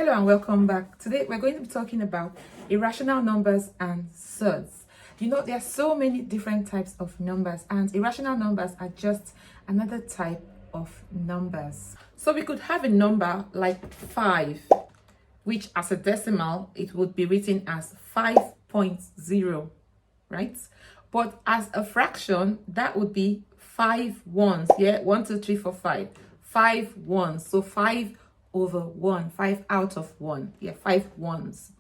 Hello and welcome back. Today we're going to be talking about irrational numbers and surds. You know, there are so many different types of numbers, and irrational numbers are just another type of numbers. So we could have a number like 5, which as a decimal, it would be written as 5.0, right? But as a fraction, that would be 5 ones. Yeah, 1, 2, 3, 4, 5. 5 ones. So 5 over 1, 5 out of 1. Yeah, 5 ones.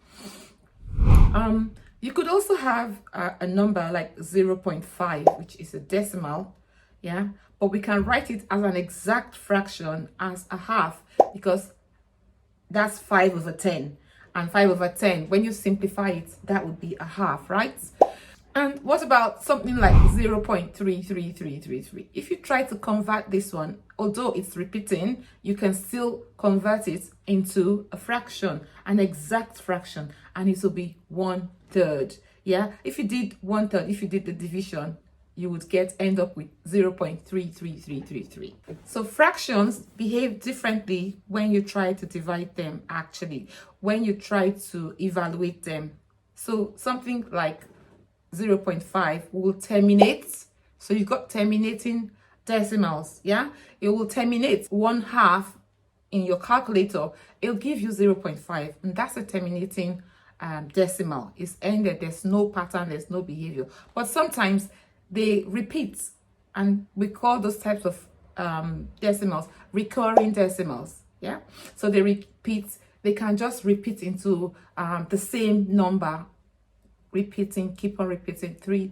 You could also have a number like 0.5, which is a decimal. Yeah, but we can write it as an exact fraction as a half, because that's 5 over 10. And 5 over 10, when you simplify it, that would be a half, right? And what about something like 0.33333? If you try to convert this one, although it's repeating, you can still convert it into a fraction, an exact fraction, and it will be 1/3. Yeah, if you did 1/3, if you did the division, you would end up with 0.33333. So fractions behave differently when you try to divide them, actually, when you try to evaluate them. So something like 0.5 will terminate. So you've got terminating decimals. Yeah, it will terminate 1/2 in your calculator. It'll give you 0.5, and that's a terminating decimal. It's ended. There's no pattern, there's no behavior. But sometimes they repeat, and we call those types of decimals recurring decimals. Yeah, so they repeat. They can just repeat into the same number, repeating, keep on repeating, 3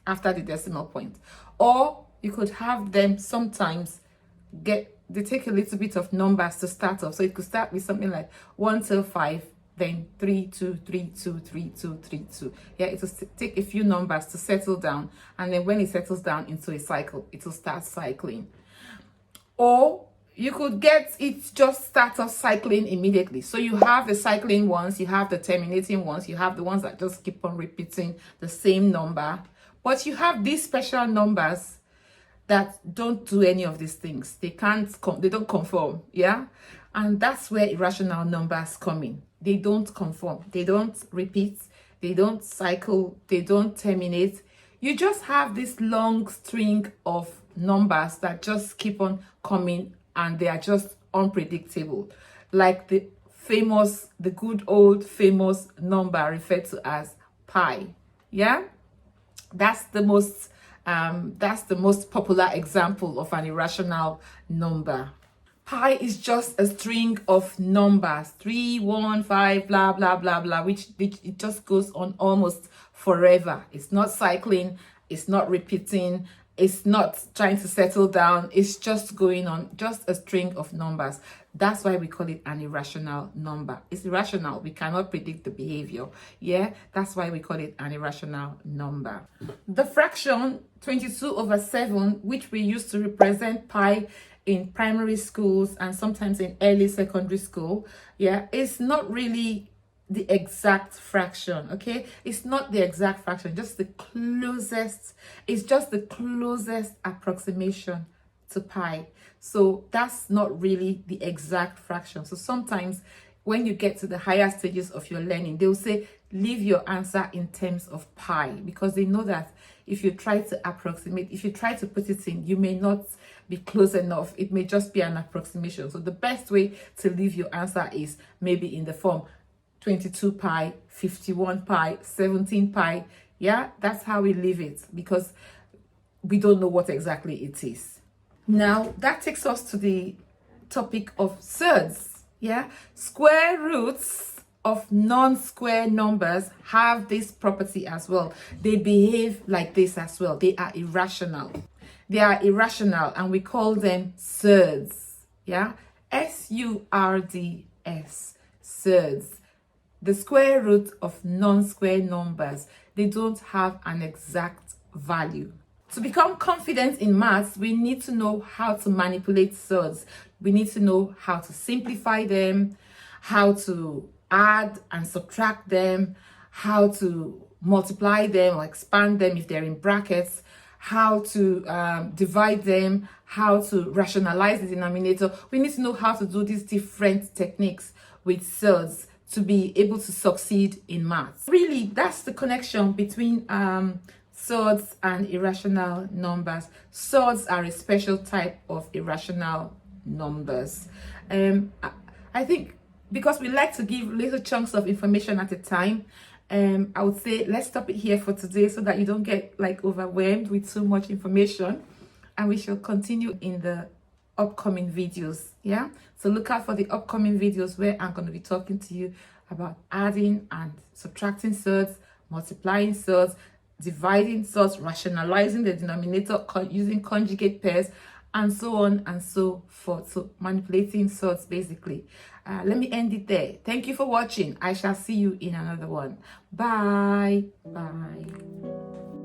after the decimal point. Or you could have them sometimes they take a little bit of numbers to start off. So it could start with something like 1 till 5, then 3 2 3 2 3 2 3 2. Yeah, it will take a few numbers to settle down, and then when it settles down into a cycle, it will start cycling. Or you could get it just start off cycling immediately. So you have the cycling ones, you have the terminating ones, you have the ones that just keep on repeating the same number. But you have these special numbers that don't do any of these things. They don't conform. Yeah, and that's where irrational numbers come in. They don't conform. They don't repeat. They don't cycle. They don't terminate. You just have this long string of numbers that just keep on coming, and they are just unpredictable, like the good old famous number referred to as pi. Yeah, that's the most popular example of an irrational number. Pi is just a string of numbers, 3 1 5 blah blah blah blah, which it just goes on almost forever. It's not cycling, it's not repeating, it's not trying to settle down. It's just going on, just a string of numbers. That's why we call it an irrational number. It's irrational. We cannot predict the behavior. Yeah, that's why we call it an irrational number. The fraction 22/7, which we use to represent pi in primary schools and sometimes in early secondary school, yeah, is not really the exact fraction. Okay, it's not the exact fraction, just the closest. It's just the closest approximation to pi. So that's not really the exact fraction. So sometimes when you get to the higher stages of your learning, they'll say leave your answer in terms of pi, because they know that if you try to approximate, if you try to put it in, you may not be close enough. It may just be an approximation. So the best way to leave your answer is maybe in the form 22 pi, 51 pi, 17 pi. Yeah, that's how we leave it, because we don't know what exactly it is. Now, that takes us to the topic of surds. Yeah, square roots of non-square numbers have this property as well. They behave like this as well. They are irrational. They are irrational, and we call them surds. Yeah, surds, surds. The square root of non-square numbers, they don't have an exact value. To become confident in maths, we need to know how to manipulate surds. We need to know how to simplify them, how to add and subtract them, how to multiply them or expand them if they're in brackets, how to divide them, how to rationalize the denominator. We need to know how to do these different techniques with surds to be able to succeed in maths. Really, that's the connection between surds and irrational numbers. Surds are a special type of irrational numbers. I think because we like to give little chunks of information at a time, I would say let's stop it here for today so that you don't get like overwhelmed with so much information, and we shall continue in the upcoming videos. Yeah, so look out for the upcoming videos where I'm going to be talking to you about adding and subtracting surds, multiplying surds, dividing surds, rationalizing the denominator using conjugate pairs, and so on and so forth. So manipulating surds basically. Let me end it there. Thank you for watching. I shall see you in another one. Bye. Bye.